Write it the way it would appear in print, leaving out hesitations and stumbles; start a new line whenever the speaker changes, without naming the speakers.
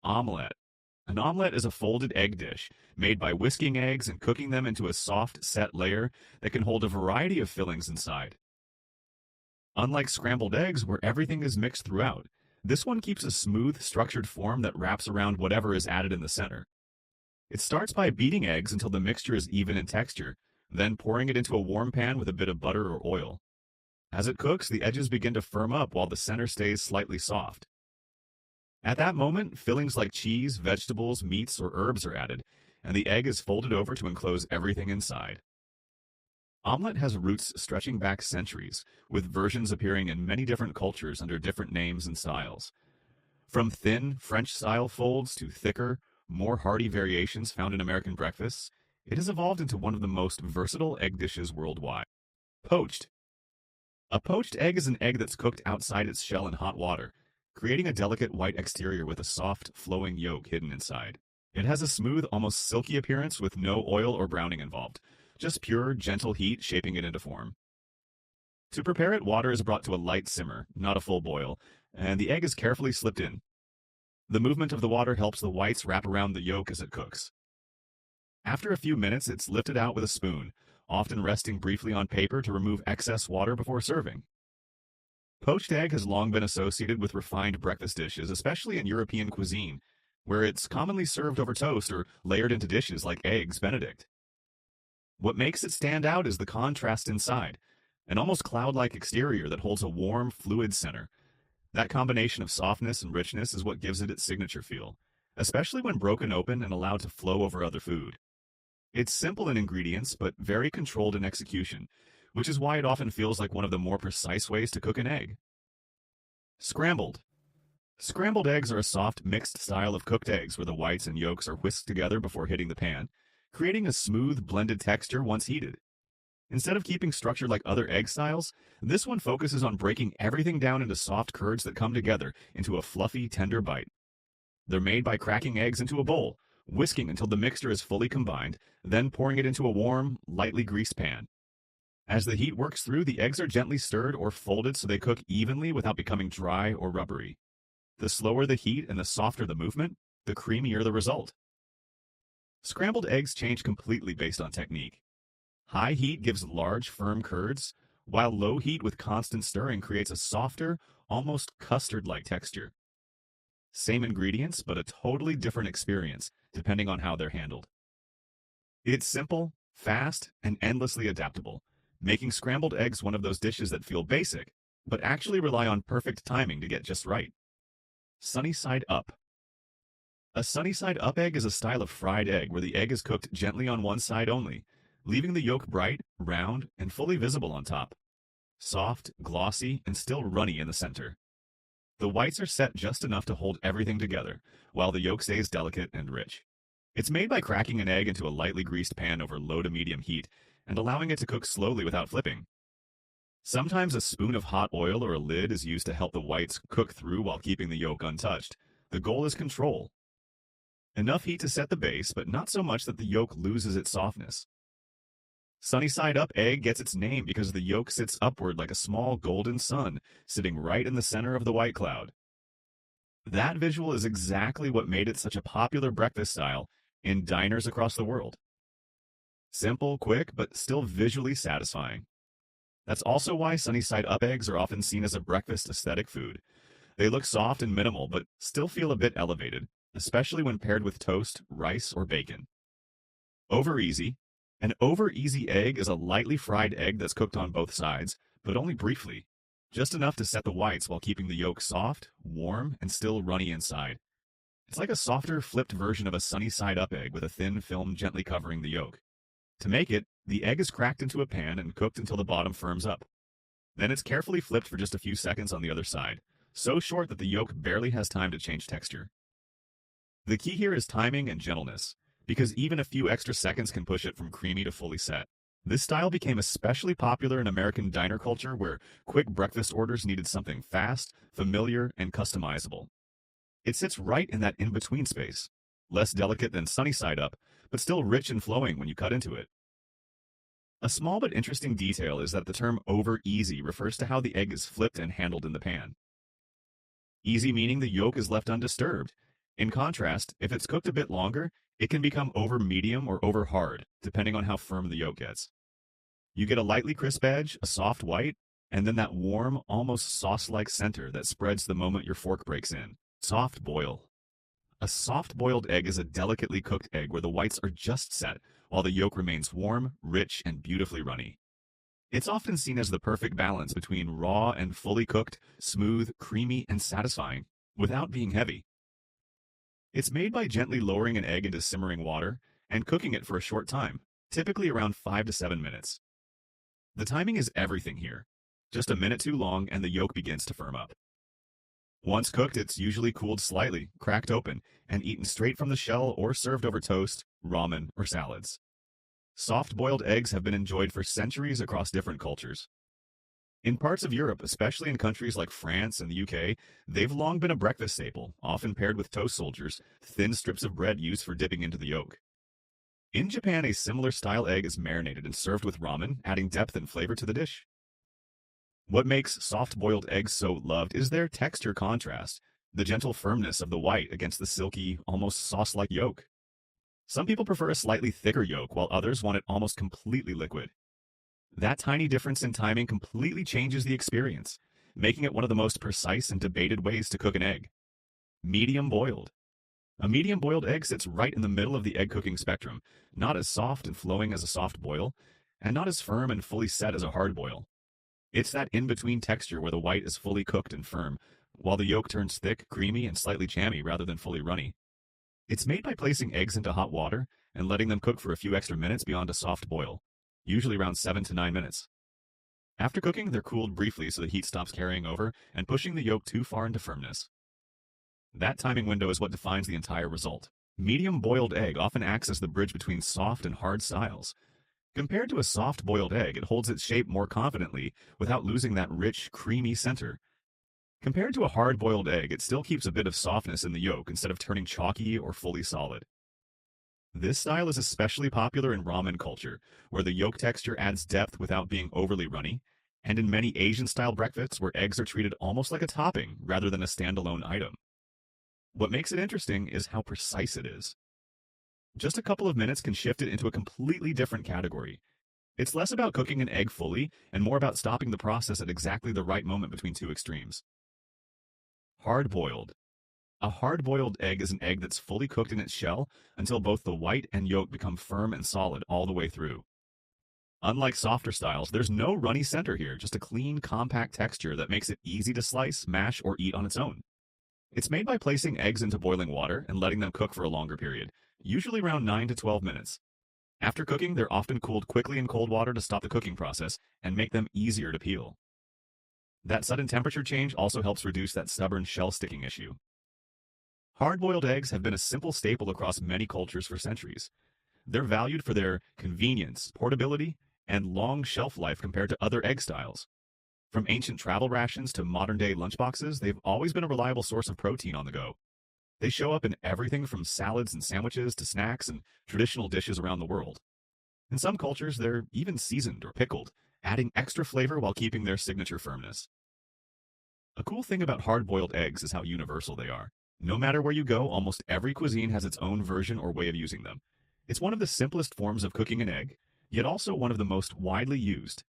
Omelette. An omelette is a folded egg dish made by whisking eggs and cooking them into a soft, set layer that can hold a variety of fillings inside. Unlike scrambled eggs, where everything is mixed throughout, this one keeps a smooth, structured form that wraps around whatever is added in the center. It starts by beating eggs until the mixture is even in texture, then pouring it into a warm pan with a bit of butter or oil. As it cooks, the edges begin to firm up while the center stays slightly soft. At that moment, fillings like cheese, vegetables, meats, or herbs are added, and the egg is folded over to enclose everything inside. Omelette has roots stretching back centuries, with versions appearing in many different cultures under different names and styles. From thin, French-style folds to thicker, more hearty variations found in American breakfasts, it has evolved into one of the most versatile egg dishes worldwide. Poached. A poached egg is an egg that's cooked outside its shell in hot water, creating a delicate white exterior with a soft, flowing yolk hidden inside. It has a smooth, almost silky appearance with no oil or browning involved, just pure, gentle heat shaping it into form. To prepare it, water is brought to a light simmer, not a full boil, and the egg is carefully slipped in. The movement of the water helps the whites wrap around the yolk as it cooks. After a few minutes, it's lifted out with a spoon, often resting briefly on paper to remove excess water before serving. Poached egg has long been associated with refined breakfast dishes, especially in European cuisine, where it's commonly served over toast or layered into dishes like eggs Benedict. What makes it stand out is the contrast inside, an almost cloud-like exterior that holds a warm, fluid center. That combination of softness and richness is what gives it its signature feel, especially when broken open and allowed to flow over other food. It's simple in ingredients, but very controlled in execution, which is why it often feels like one of the more precise ways to cook an egg. Scrambled. Scrambled eggs are a soft, mixed style of cooked eggs where the whites and yolks are whisked together before hitting the pan, creating a smooth, blended texture once heated. Instead of keeping structure like other egg styles, this one focuses on breaking everything down into soft curds that come together into a fluffy, tender bite. They're made by cracking eggs into a bowl, whisking until the mixture is fully combined, then pouring it into a warm, lightly greased pan. As the heat works through, the eggs are gently stirred or folded so they cook evenly without becoming dry or rubbery. The slower the heat and the softer the movement, the creamier the result. Scrambled eggs change completely based on technique. High heat gives large, firm curds, while low heat with constant stirring creates a softer, almost custard-like texture. Same ingredients, but a totally different experience, depending on how they're handled. It's simple, fast, and endlessly adaptable, making scrambled eggs one of those dishes that feel basic, but actually rely on perfect timing to get just right. Sunny side up. A sunny side up egg is a style of fried egg where the egg is cooked gently on one side only, leaving the yolk bright, round, and fully visible on top. Soft, glossy, and still runny in the center. The whites are set just enough to hold everything together, while the yolk stays delicate and rich. It's made by cracking an egg into a lightly greased pan over low to medium heat and allowing it to cook slowly without flipping. Sometimes a spoon of hot oil or a lid is used to help the whites cook through while keeping the yolk untouched. The goal is control. Enough heat to set the base, but not so much that the yolk loses its softness. Sunny side up egg gets its name because the yolk sits upward like a small golden sun, sitting right in the center of the white cloud. That visual is exactly what made it such a popular breakfast style in diners across the world. Simple, quick, but still visually satisfying. That's also why sunny side up eggs are often seen as a breakfast aesthetic food. They look soft and minimal, but still feel a bit elevated, especially when paired with toast, rice, or bacon. Over easy. An over easy egg is a lightly fried egg that's cooked on both sides, but only briefly, just enough to set the whites while keeping the yolk soft, warm, and still runny inside. It's like a softer, flipped version of a sunny side up egg with a thin film gently covering the yolk. To make it, the egg is cracked into a pan and cooked until the bottom firms up. Then it's carefully flipped for just a few seconds on the other side, so short that the yolk barely has time to change texture. The key here is timing and gentleness, because even a few extra seconds can push it from creamy to fully set. This style became especially popular in American diner culture where quick breakfast orders needed something fast, familiar, and customizable. It sits right in that in-between space, less delicate than sunny side up, but still rich and flowing when you cut into it. A small but interesting detail is that the term over easy refers to how the egg is flipped and handled in the pan. Easy meaning the yolk is left undisturbed, In contrast, if it's cooked a bit longer, it can become over medium or over hard, depending on how firm the yolk gets. You get a lightly crisp edge, a soft white, and then that warm, almost sauce-like center that spreads the moment your fork breaks in. Soft boil. A soft-boiled egg is a delicately cooked egg where the whites are just set, while the yolk remains warm, rich, and beautifully runny. It's often seen as the perfect balance between raw and fully cooked, smooth, creamy, and satisfying, without being heavy. It's made by gently lowering an egg into simmering water and cooking it for a short time, typically around 5 to 7 minutes. The timing is everything here. Just a minute too long and the yolk begins to firm up. Once cooked, it's usually cooled slightly, cracked open, and eaten straight from the shell or served over toast, ramen, or salads. Soft-boiled eggs have been enjoyed for centuries across different cultures. In parts of Europe, especially in countries like France and the UK, they've long been a breakfast staple, often paired with toast soldiers, thin strips of bread used for dipping into the yolk. In Japan, a similar style egg is marinated and served with ramen, adding depth and flavor to the dish. What makes soft-boiled eggs so loved is their texture contrast, the gentle firmness of the white against the silky, almost sauce-like yolk. Some people prefer a slightly thicker yolk, while others want it almost completely liquid. That tiny difference in timing completely changes the experience, making it one of the most precise and debated ways to cook an egg. Medium boiled. A medium boiled egg sits right in the middle of the egg cooking spectrum, not as soft and flowing as a soft boil, and not as firm and fully set as a hard boil. It's that in-between texture where the white is fully cooked and firm, while the yolk turns thick, creamy, and slightly jammy rather than fully runny. It's made by placing eggs into hot water and letting them cook for a few extra minutes beyond a soft boil, usually around 7 to 9 minutes. After cooking, they're cooled briefly so the heat stops carrying over and pushing the yolk too far into firmness. That timing window is what defines the entire result. Medium boiled egg often acts as the bridge between soft and hard styles. Compared to a soft-boiled egg, it holds its shape more confidently without losing that rich, creamy center. Compared to a hard-boiled egg, it still keeps a bit of softness in the yolk instead of turning chalky or fully solid. This style is especially popular in ramen culture, where the yolk texture adds depth without being overly runny, and in many Asian-style breakfasts where eggs are treated almost like a topping rather than a standalone item. What makes it interesting is how precise it is. Just a couple of minutes can shift it into a completely different category. It's less about cooking an egg fully and more about stopping the process at exactly the right moment between two extremes. Hard-boiled. A hard-boiled egg is an egg that's fully cooked in its shell until both the white and yolk become firm and solid all the way through. Unlike softer styles, there's no runny center here, just a clean, compact texture that makes it easy to slice, mash, or eat on its own. It's made by placing eggs into boiling water and letting them cook for a longer period, usually around 9 to 12 minutes. After cooking, they're often cooled quickly in cold water to stop the cooking process and make them easier to peel. That sudden temperature change also helps reduce that stubborn shell sticking issue. Hard-boiled eggs have been a simple staple across many cultures for centuries. They're valued for their convenience, portability, and long shelf life compared to other egg styles. From ancient travel rations to modern-day lunchboxes, they've always been a reliable source of protein on the go. They show up in everything from salads and sandwiches to snacks and traditional dishes around the world. In some cultures, they're even seasoned or pickled, adding extra flavor while keeping their signature firmness. A cool thing about hard-boiled eggs is how universal they are. No matter where you go, almost every cuisine has its own version or way of using them. It's one of the simplest forms of cooking an egg, yet also one of the most widely used,